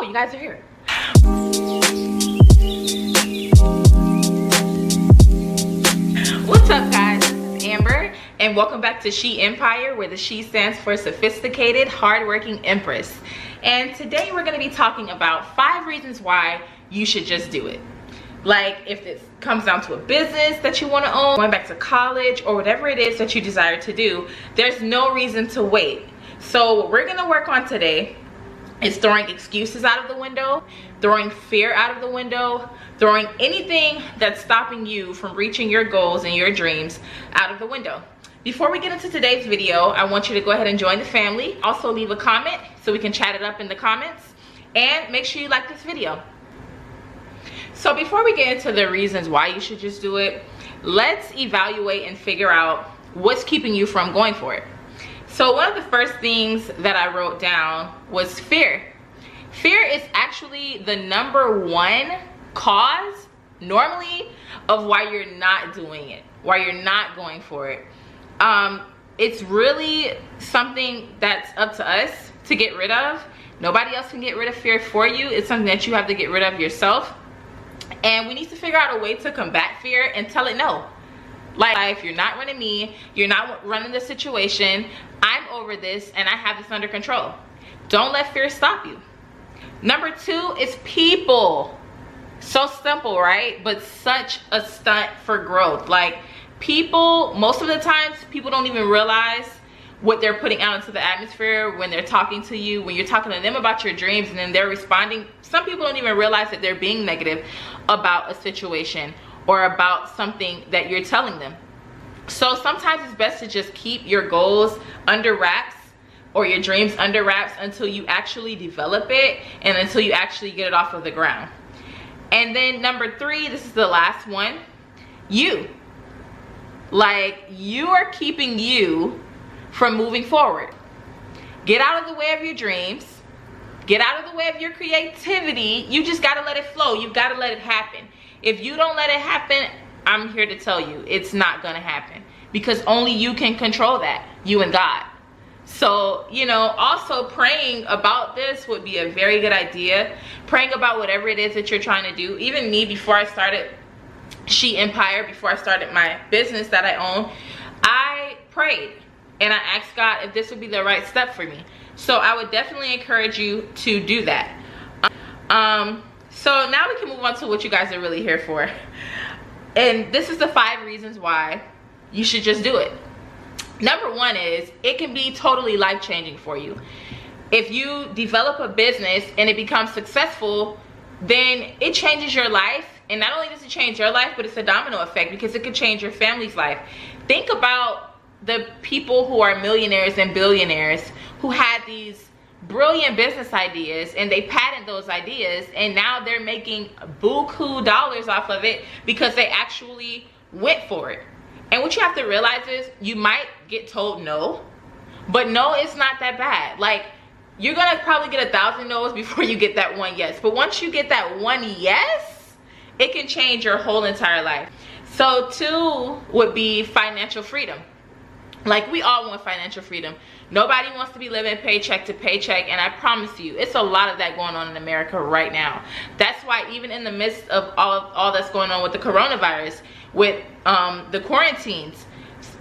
you guys are here. What's up, guys? This is Amber, and welcome back to She Empire, where the She stands for sophisticated, hardworking empress. And today we're going to be talking about 5 reasons why you should just do it. Like, if it comes down to a business that you want to own, going back to college, or whatever it is that you desire to do, there's no reason to wait. So what we're going to work on today is throwing excuses out of the window, throwing fear out of the window, throwing anything that's stopping you from reaching your goals and your dreams out of the window. Before we get into today's video, I want you to go ahead and join the family. Also leave a comment so we can chat it up in the comments, and make sure you like this video. So before we get into the reasons why you should just do it, let's evaluate and figure out what's keeping you from going for it. So one of the first things that I wrote down was fear. Fear is actually the #1 cause normally of why you're not doing it, why you're not going for it. It's really something that's up to us to get rid of. Nobody else can get rid of fear for you. It's something that you have to get rid of yourself. And we need to figure out a way to combat fear and tell it no. Like, if you're not running me, you're not running the situation, I'm over this and I have this under control. Don't let fear stop you. #2 is people. So simple, right? But such a stunt for growth. Like, people, most of the times, people don't even realize what they're putting out into the atmosphere when they're talking to you, when you're talking to them about your dreams, and then they're responding. Some people don't even realize that they're being negative about a situation or about something that you're telling them. So sometimes it's best to just keep your goals under wraps or your dreams under wraps until you actually develop it and until you actually get it off of the ground. And then #3, this is the last one, you. Like, you are keeping you from moving forward. Get out of the way of your dreams. Get out of the way of your creativity. You just gotta let it flow. You've gotta let it happen. If you don't let it happen, I'm here to tell you, it's not gonna happen. Because only you can control that, you and God. So, you know, also praying about this would be a very good idea. Praying about whatever it is that you're trying to do. Even me, before I started She Empire, before I started my business that I own, I prayed. And I asked God if this would be the right step for me. So I would definitely encourage you to do that. So now we can move on to what you guys are really here for. And this is the 5 reasons why you should just do it. #1 is, it can be totally life-changing for you. If you develop a business and it becomes successful, then it changes your life. And not only does it change your life, but it's a domino effect, because it could change your family's life. Think about the people who are millionaires and billionaires who had these brilliant business ideas, and they patent those ideas, and now they're making buku dollars off of it because they actually went for it. And what you have to realize is, you might get told no, but no, it's not that bad. Like, you're gonna probably get 1,000 no's before you get that one yes. But once you get that one yes, it can change your whole entire life. So 2 would be financial freedom. Like, we all want financial freedom. Nobody wants to be living paycheck to paycheck, and I promise you, it's a lot of that going on in America right now. That's why even in the midst of all that's going on with the coronavirus, with the quarantines,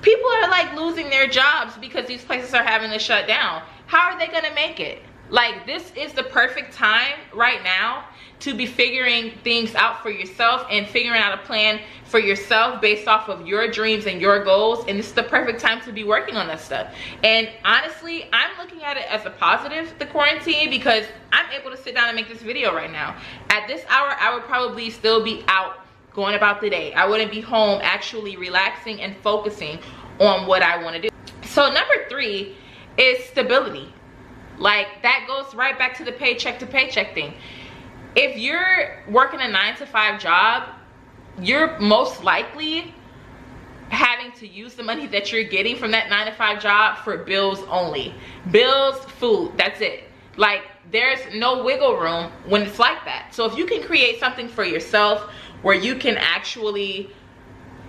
people are like losing their jobs because these places are having to shut down. How are they gonna make it? Like, this is the perfect time right now to be figuring things out for yourself and figuring out a plan for yourself based off of your dreams and your goals. And this is the perfect time to be working on that stuff. And honestly, I'm looking at it as a positive, the quarantine, because I'm able to sit down and make this video right now. At this hour, I would probably still be out going about the day. I wouldn't be home actually relaxing and focusing on what I want to do. So #3 is stability. Like, that goes right back to the paycheck to paycheck thing. If you're working a 9-to-5 job, you're most likely having to use the money that you're getting from that 9-to-5 job for bills only. Bills, food, that's it. Like, there's no wiggle room when it's like that. So if you can create something for yourself where you can actually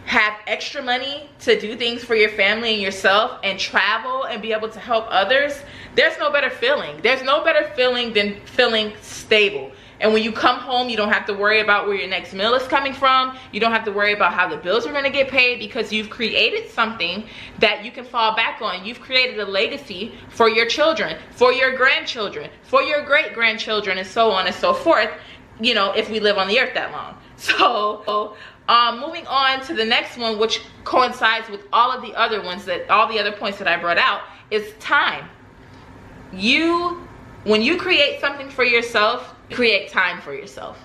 have extra money to do things for your family and yourself and travel and be able to help others, there's no better feeling. There's no better feeling than feeling stable. And when you come home, you don't have to worry about where your next meal is coming from. You don't have to worry about how the bills are going to get paid, because you've created something that you can fall back on. You've created a legacy for your children, for your grandchildren, for your great-grandchildren, and so on and so forth, you know, if we live on the earth that long. So moving on to the next one, which coincides with all of the other ones, that all the other points that I brought out, is time. When you create something for yourself, create time for yourself.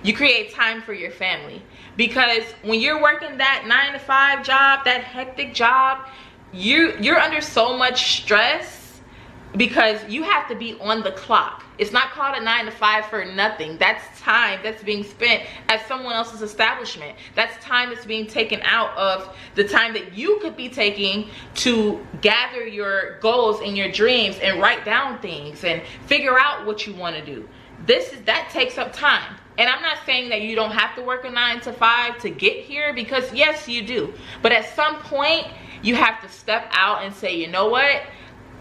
You create time for your family, because when you're working that 9-to-5 job, that hectic job, you're under so much stress because you have to be on the clock. It's not called a 9-to-5 for nothing. That's time that's being spent at someone else's establishment. That's time that's being taken out of the time that you could be taking to gather your goals and your dreams and write down things and figure out what you want to do. That takes up time. And I'm not saying that you don't have to work a 9-to-5 to get here, because yes, you do. But at some point, you have to step out and say, you know what?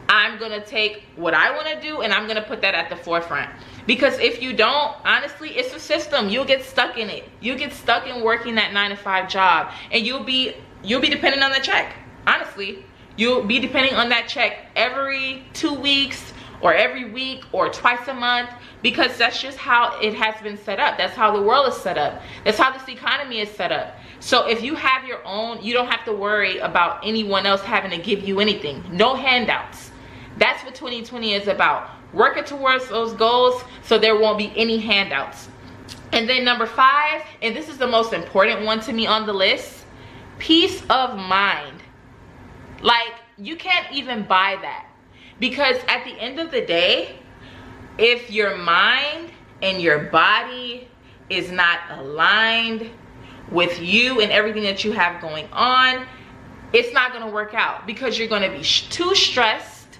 I'm gonna take what I want to do and I'm gonna put that at the forefront. Because if you don't, honestly, it's a system. You'll get stuck in it. You get stuck in working that 9-to-5 job, and you'll be dependent on the check. Honestly, you'll be depending on that check every 2 weeks or every week or twice a month, because that's just how it has been set up. That's how the world is set up. That's how this economy is set up. So if you have your own, you don't have to worry about anyone else having to give you anything. No handouts. That's what 2020 is about. Working towards those goals so there won't be any handouts. And then number 5, and this is the most important one to me on the list, peace of mind. Like, you can't even buy that. Because at the end of the day, if your mind and your body is not aligned with you and everything that you have going on, it's not going to work out, because you're going to be too stressed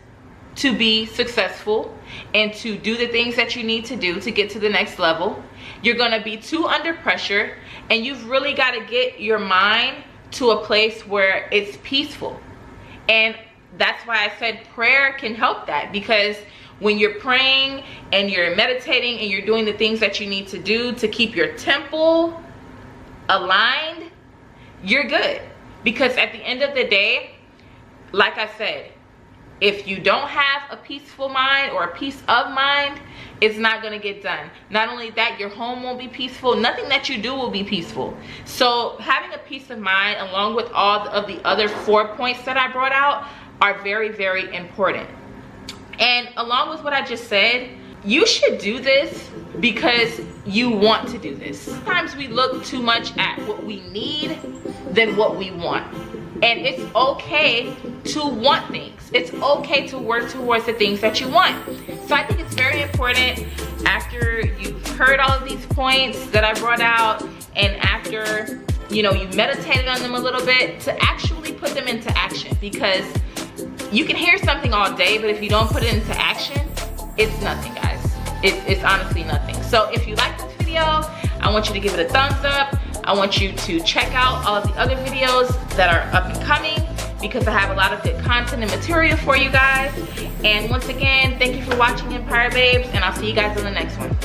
to be successful and to do the things that you need to do to get to the next level. You're going to be too under pressure, and you've really got to get your mind to a place where it's peaceful. And that's why I said prayer can help that, because when you're praying and you're meditating and you're doing the things that you need to do to keep your temple aligned, you're good. Because at the end of the day, like I said, if you don't have a peaceful mind or a peace of mind, it's not going to get done. Not only that, your home won't be peaceful. Nothing that you do will be peaceful. So having a peace of mind, along with all of the other 4 points that I brought out, are very, very important. And along with what I just said, you should do this because you want to do this. Sometimes we look too much at what we need than what we want. And it's okay to want things. It's okay to work towards the things that you want. So I think it's very important, after you've heard all of these points that I brought out, and after you meditated on them a little bit, to actually put them into action. Because you can hear something all day, but if you don't put it into action, it's nothing, guys. It's honestly nothing. So if you like this video, I want you to give it a thumbs up. I want you to check out all of the other videos that are up and coming, because I have a lot of good content and material for you guys. And once again, thank you for watching, Empire Babes, and I'll see you guys on the next one.